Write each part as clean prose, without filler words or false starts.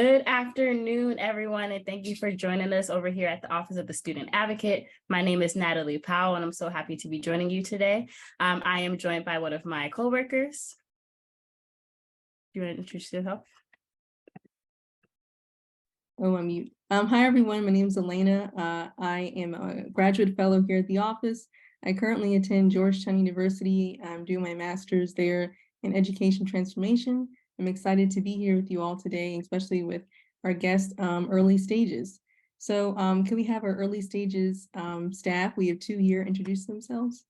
Good afternoon, everyone, and thank you for joining us over here at the Office of the Student Advocate. My name is Natalie Powell, and I'm so happy to be joining you today. I am joined by one of my coworkers. Do you want to introduce yourself? Oh, I'm mute. Hi, everyone. My name is Elena. I am a graduate fellow here at the office. I currently attend Georgetown University. I'm doing my master's there in education transformation. I'm excited to be here with you all today, especially with our guest, Early Stages. So can we have our Early Stages staff? We have two here introduce themselves.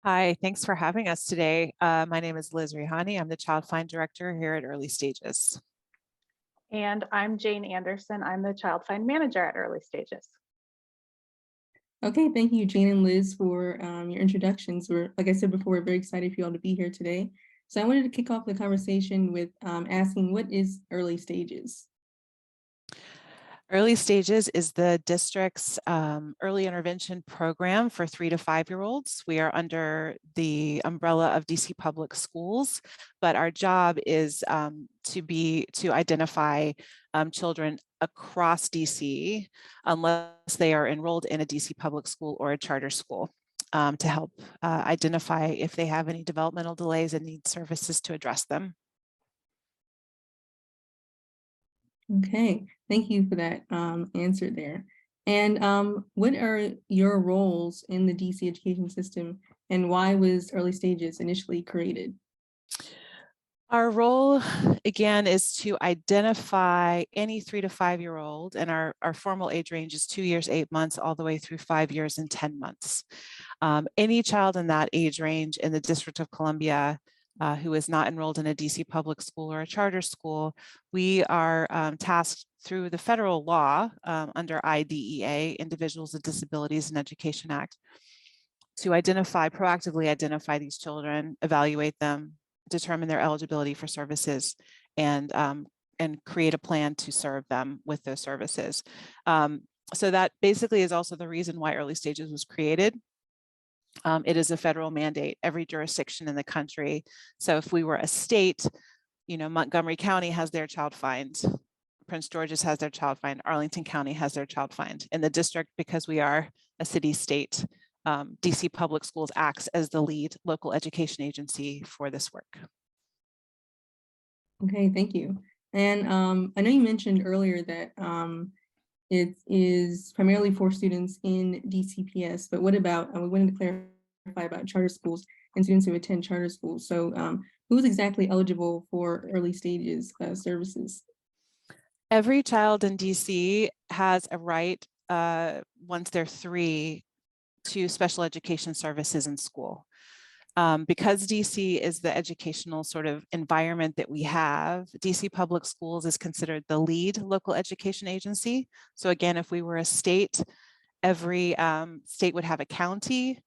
Hi, thanks for having us today. My name is Liz Rihani. I'm the Child Find Director here at Early Stages. And I'm Jane Anderson. I'm the Child Find Manager at Early Stages. Okay, thank you, Jane and Liz, for your introductions. Like I said before, we're very excited for you all to be here today. So I wanted to kick off the conversation with asking, what is Early Stages? Early Stages is the district's early intervention program for 3 to 5-year-olds. We are under the umbrella of DC Public Schools, but our job is to identify children across DC, unless they are enrolled in a DC Public School or a charter school, to help identify if they have any developmental delays and need services to address them. Okay, thank you for that answer there. And what are your roles in the DC education system, and why was Early Stages initially created? Our role, again, is to identify any 3 to 5-year-old, and our formal age range is 2 years, 8 months, all the way through 5 years and 10 months. Any child in that age range in the District of Columbia who is not enrolled in a DC public school or a charter school, we are tasked through the federal law under IDEA, Individuals with Disabilities in Education Act, to proactively identify these children, evaluate them, determine their eligibility for services, and create a plan to serve them with those services. So that basically is also the reason why Early Stages was created. It is a federal mandate, every jurisdiction in the country. So if we were a state, Montgomery County has their child find, Prince George's has their child find, Arlington County has their child find. In the district, because we are a city state, DC Public Schools acts as the lead local education agency for this work. Okay, thank you. And I know you mentioned earlier that it is primarily for students in DCPS, but what about, we wanted to clarify about charter schools and students who attend charter schools. So who's exactly eligible for Early Stages services? Every child in DC has a right, once they're 3, to special education services in school. Because DC is the educational sort of environment that we have, DC Public Schools is considered the lead local education agency. So again, if we were a state, every state would have a county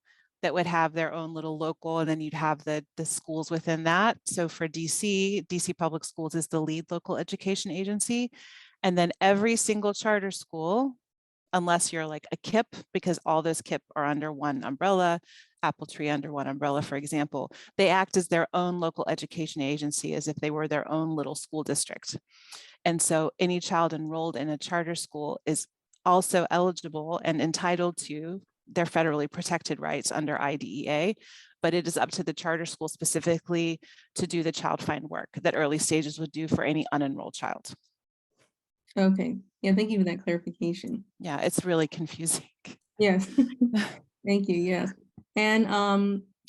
that would have their own little local, and then you'd have the schools within that. So for DC Public Schools is the lead local education agency. And then every single charter school, unless you're like a KIP, because all those KIP are under one umbrella, Apple Tree under one umbrella, for example, they act as their own local education agency, as if they were their own little school district. And so any child enrolled in a charter school is also eligible and entitled to their federally protected rights under IDEA, but it is up to the charter school specifically to do the child find work that Early Stages would do for any unenrolled child. Okay, yeah, thank you for that clarification. Yeah, it's really confusing. Yes, thank you, yes. And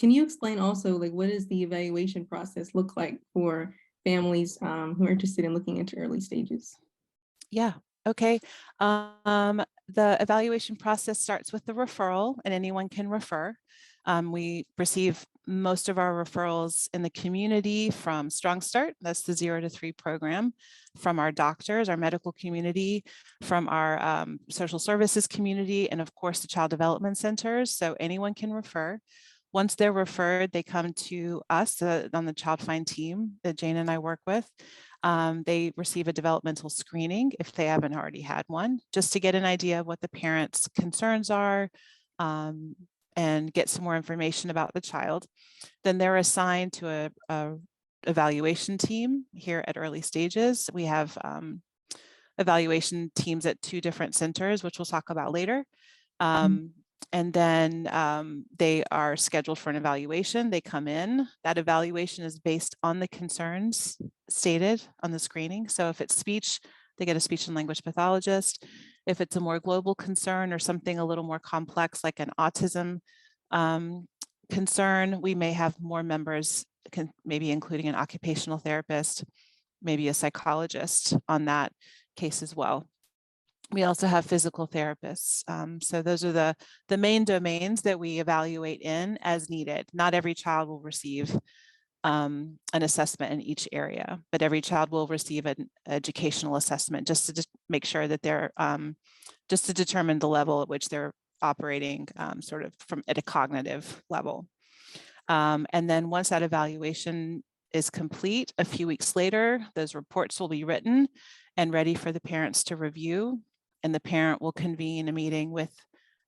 can you explain also, like, what does the evaluation process look like for families who are interested in looking into Early Stages? Yeah, okay. The evaluation process starts with the referral, and anyone can refer. We receive most of our referrals in the community from Strong Start, that's the 0 to 3 program, from our doctors, our medical community, from our social services community, and of course the child development centers, so anyone can refer. Once they're referred, they come to us on the Child Find team that Jane and I work with. They receive a developmental screening if they haven't already had one, just to get an idea of what the parents' concerns are, and get some more information about the child. Then they're assigned to a evaluation team here at Early Stages. We have evaluation teams at 2 different centers, which we'll talk about later. And then they are scheduled for an evaluation. They come in. That evaluation is based on the concerns stated on the screening. So if it's speech, they get a speech and language pathologist. If it's a more global concern or something a little more complex, like an autism concern, we may have more members, maybe including an occupational therapist, maybe a psychologist on that case as well. We also have physical therapists. So those are the main domains that we evaluate in as needed. Not every child will receive an assessment in each area, but every child will receive an educational assessment just to make sure that they're, just to determine the level at which they're operating sort of from at a cognitive level. And then once that evaluation is complete, a few weeks later, those reports will be written and ready for the parents to review. And the parent will convene a meeting with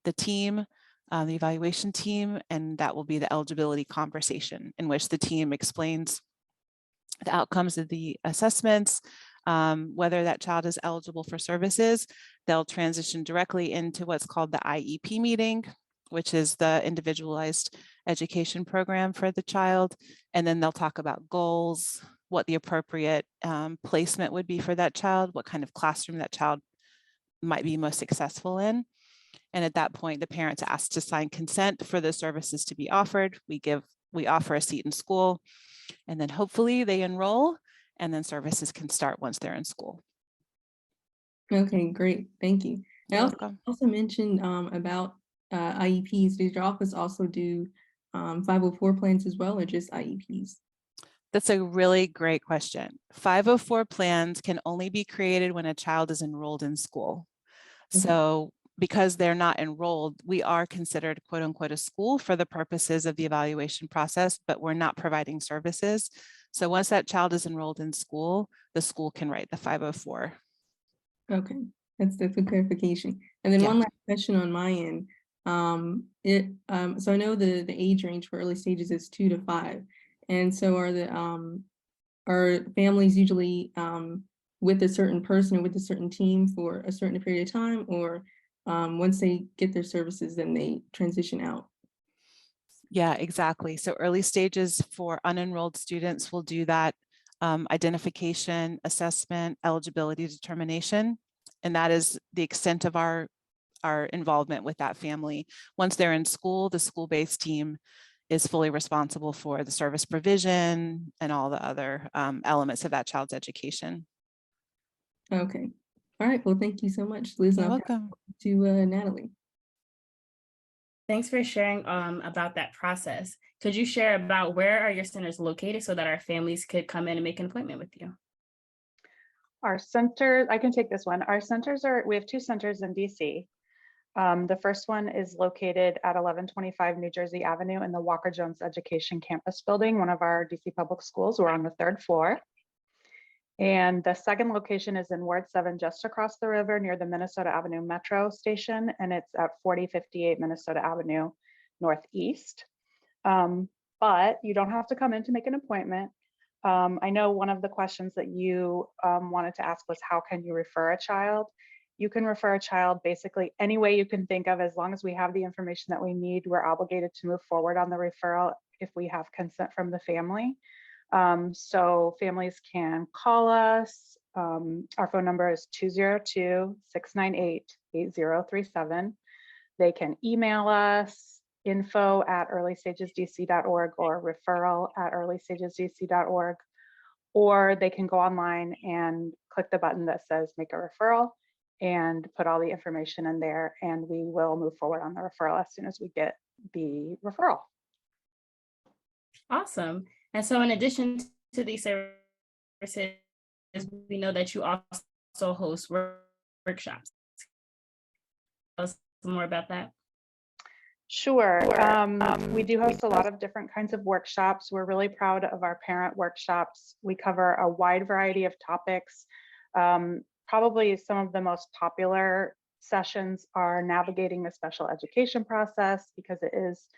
the team, the evaluation team, and that will be the eligibility conversation in which the team explains the outcomes of the assessments, whether that child is eligible for services. They'll transition directly into what's called the IEP meeting, which is the individualized education program for the child. And then they'll talk about goals, what the appropriate placement would be for that child, what kind of classroom that child might be most successful in. And at that point, the parent's asked to sign consent for the services to be offered. We offer a seat in school, and then hopefully they enroll, and then services can start once they're in school. Okay, great. Thank you. I You're also, welcome. also mentioned about IEPs. Does your office also do 504 plans as well, or just IEPs? That's a really great question. 504 plans can only be created when a child is enrolled in school. So because they're not enrolled, we are considered quote unquote a school for the purposes of the evaluation process, but we're not providing services. So once that child is enrolled in school, the school can write the 504. Okay, that's a clarification. And then Yeah. one last question on my end. So I know the age range for early stages is 2 to 5. And so are families usually with a certain person or with a certain team for a certain period of time, or once they get their services, then they transition out? Yeah, exactly. So early stages for unenrolled students will do that identification, assessment, eligibility determination. And that is the extent of our involvement with that family. Once they're in school, the school-based team is fully responsible for the service provision and all the other elements of that child's education. Okay. All right. Well, thank you so much, Liz. You're And I'll pass welcome. it to Natalie. Thanks for sharing about that process. Could you share about where are your centers located so that our families could come in and make an appointment with you? Our center, I can take this one. Our centers we have 2 centers in DC. The first one is located at 1125 New Jersey Avenue in the Walker Jones Education Campus Building, one of our DC public schools. We're on the 3rd floor. And the second location is in Ward 7, just across the river near the Minnesota Avenue Metro station, and it's at 4058 Minnesota Avenue Northeast. But you don't have to come in to make an appointment. I know one of the questions that you wanted to ask was, how can you refer a child? You can refer a child basically any way you can think of. As long as we have the information that we need, we're obligated to move forward on the referral if we have consent from the family. So families can call us. Our phone number is 202-698-8037. They can email us, info@earlystagesdc.org or referral@earlystagesdc.org, or they can go online and click the button that says make a referral and put all the information in there, and we will move forward on the referral as soon as we get the referral. Awesome. And so in addition to these services, we know that you also host workshops. Tell us more about that. Sure. We do host a lot of different kinds of workshops. We're really proud of our parent workshops. We cover a wide variety of topics. Probably some of the most popular sessions are navigating the special education process, because it is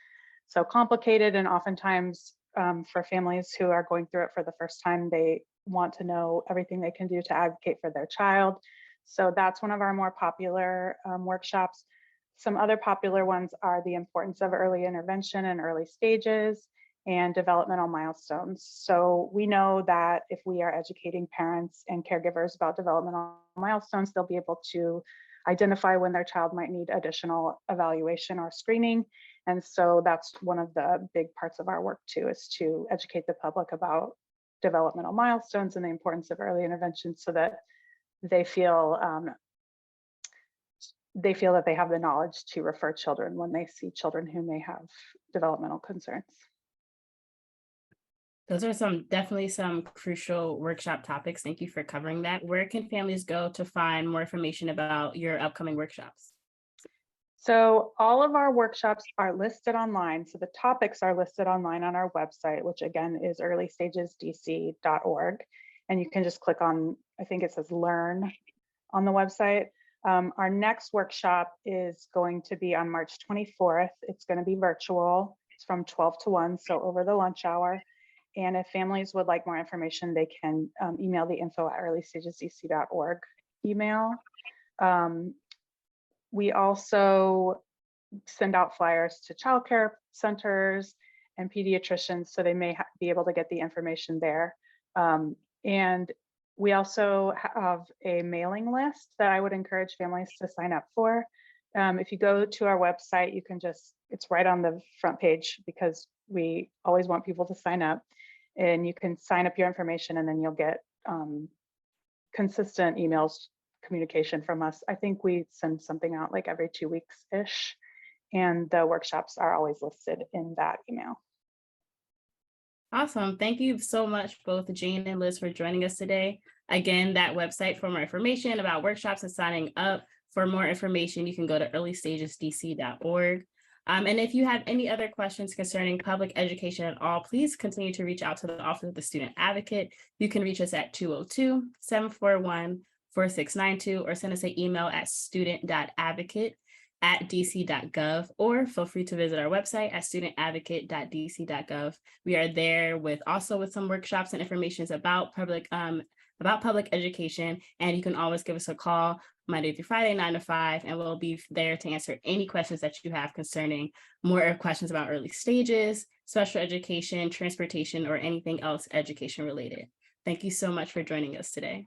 so complicated, and oftentimes for families who are going through it for the first time. They want to know everything they can do to advocate for their child. So that's one of our more popular workshops. Some other popular ones are the importance of early intervention and early stages and developmental milestones. So we know that if we are educating parents and caregivers about developmental milestones, they'll be able to identify when their child might need additional evaluation or screening. And so that's one of the big parts of our work too, is to educate the public about developmental milestones and the importance of early intervention so that they feel that they have the knowledge to refer children when they see children who may have developmental concerns. Those are definitely some crucial workshop topics. Thank you for covering that. Where can families go to find more information about your upcoming workshops? So all of our workshops are listed online. So the topics are listed online on our website, which again is earlystagesdc.org. And you can just click on, I think it says learn on the website. Our next workshop is going to be on March 24th. It's going to be virtual. It's from 12 to 1, so over the lunch hour. And if families would like more information, they can email the info@earlystagesdc.org email. We also send out flyers to childcare centers and pediatricians, so they may be able to get the information there. And we also have a mailing list that I would encourage families to sign up for. If you go to our website, you can it's right on the front page because we always want people to sign up. And you can sign up your information and then you'll get consistent emails communication from us. I think we send something out like every 2 weeks-ish, and the workshops are always listed in that email. Awesome. Thank you so much, both Jane and Liz, for joining us today. Again, that website for more information about workshops and signing up. For more information, you can go to earlystagesdc.org. And if you have any other questions concerning public education at all, please continue to reach out to the Office of the Student Advocate. You can reach us at 202-741-4692 or send us an email at student.advocate@dc.gov, or feel free to visit our website at studentadvocate.dc.gov. We are there with some workshops and information about public education, and you can always give us a call Monday through Friday, 9 to 5, and we'll be there to answer any questions that you have concerning more questions about early stages, special education, transportation, or anything else education related. Thank you so much for joining us today.